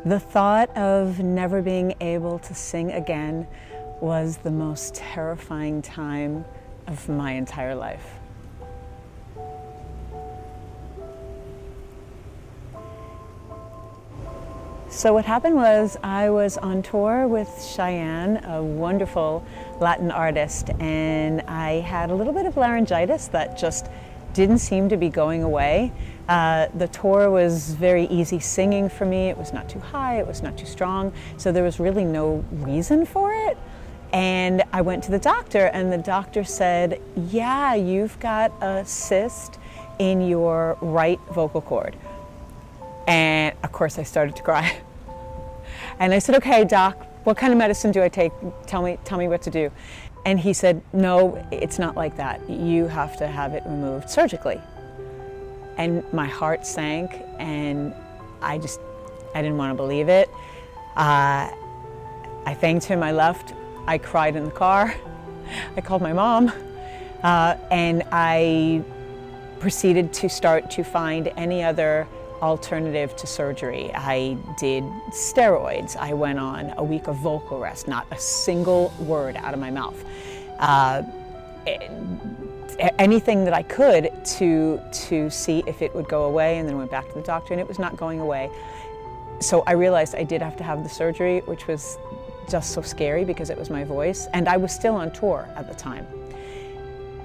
The thought of never being able to sing again was the most terrifying time of my entire life. So what happened was I was on tour with Cheyenne, a wonderful Latin artist, and I had a little bit of laryngitis that just didn't seem to be going away. The tour was very easy singing for me. It was not too high, it was not too strong, so there was really no reason for it. And I went to the doctor, and the doctor said, yeah, you've got a cyst in your right vocal cord. And of course I started to cry. And I said, okay, doc, what kind of medicine do I take? Tell me what to do. And he said, no, it's not like that. You have to have it removed surgically. And my heart sank, and I didn't want to believe it. I thanked him, I left. I cried in the car. I called my mom, and I proceeded to start to find any other alternative to surgery. I did steroids. I went on a week of vocal rest, not a single word out of my mouth. Anything that I could to see if it would go away, and then went back to the doctor, and it was not going away. So I realized I did have to have the surgery, which was just so scary because it was my voice, and I was still on tour at the time.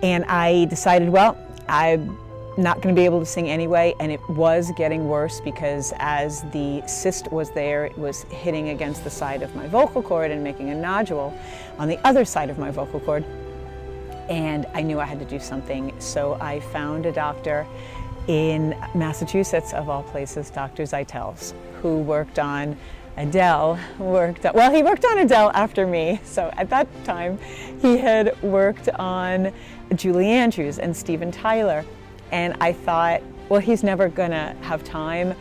And I decided, well, I'm not going to be able to sing anyway, and it was getting worse because as the cyst was there, it was hitting against the side of my vocal cord and making a nodule on the other side of my vocal cord. And I knew I had to do something, so I found a doctor in Massachusetts, of all places, Dr. Zeitels, who worked on Adele, he worked on Adele after me, so at that time he had worked on Julie Andrews and Steven Tyler. And I thought, well, he's never gonna have time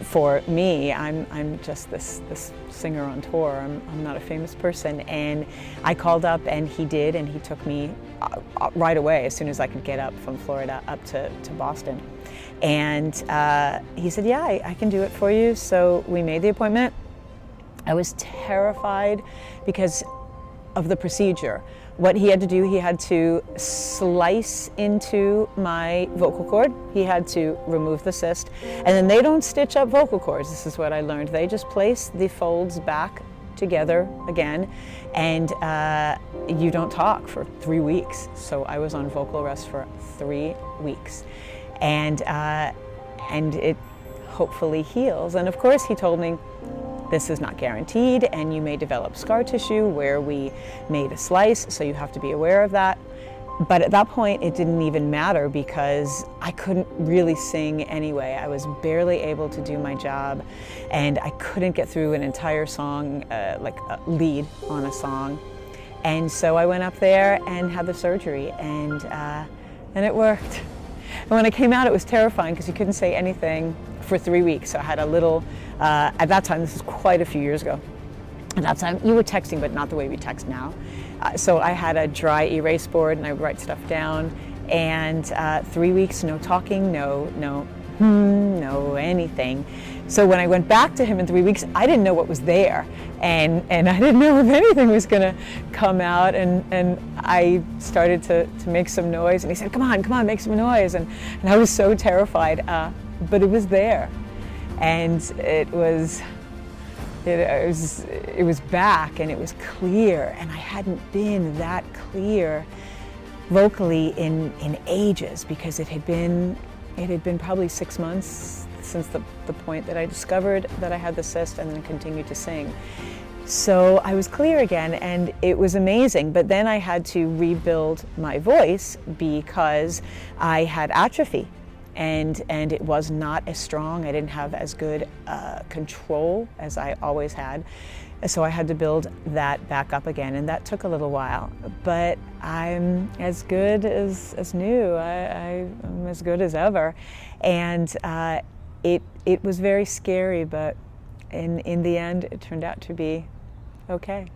for me. I'm just this singer on tour. I'm not a famous person. And I called up, and he did, and he took me right away as soon as I could get up from Florida up to Boston. And he said, yeah, I can do it for you. So we made the appointment. I was terrified because of the procedure. What he had to do, he had to slice into my vocal cord. He had to remove the cyst. And then they don't stitch up vocal cords. This is what I learned. They just place the folds back together again, and you don't talk for 3 weeks. So I was on vocal rest for 3 weeks. And it hopefully heals. And of course he told me, this is not guaranteed, and you may develop scar tissue where we made a slice, so you have to be aware of that. But at that point, it didn't even matter because I couldn't really sing anyway. I was barely able to do my job, and I couldn't get through an entire song, like a lead on a song. And so I went up there and had the surgery, and it worked. And when I came out, it was terrifying because you couldn't say anything for 3 weeks. So I had a little, at that time, this is quite a few years ago, at that time you were texting, but not the way we text now. So I had a dry erase board, and I would write stuff down, and 3 weeks, no talking, no anything. So when I went back to him in 3 weeks, I didn't know what was there, and I didn't know if anything was gonna come out, and I started to make some noise, and he said, come on, make some noise, and I was so terrified, but it was there, and it was back, and it was clear, and I hadn't been that clear vocally in ages, because it had been probably 6 months since the point that I discovered that I had the cyst, and then continued to sing. So I was clear again, and it was amazing, but then I had to rebuild my voice because I had atrophy, and it was not as strong. I didn't have as good control as I always had. So I had to build that back up again, and that took a little while. But I'm as good as new. I'm as good as ever. And it was very scary, but in the end, it turned out to be okay.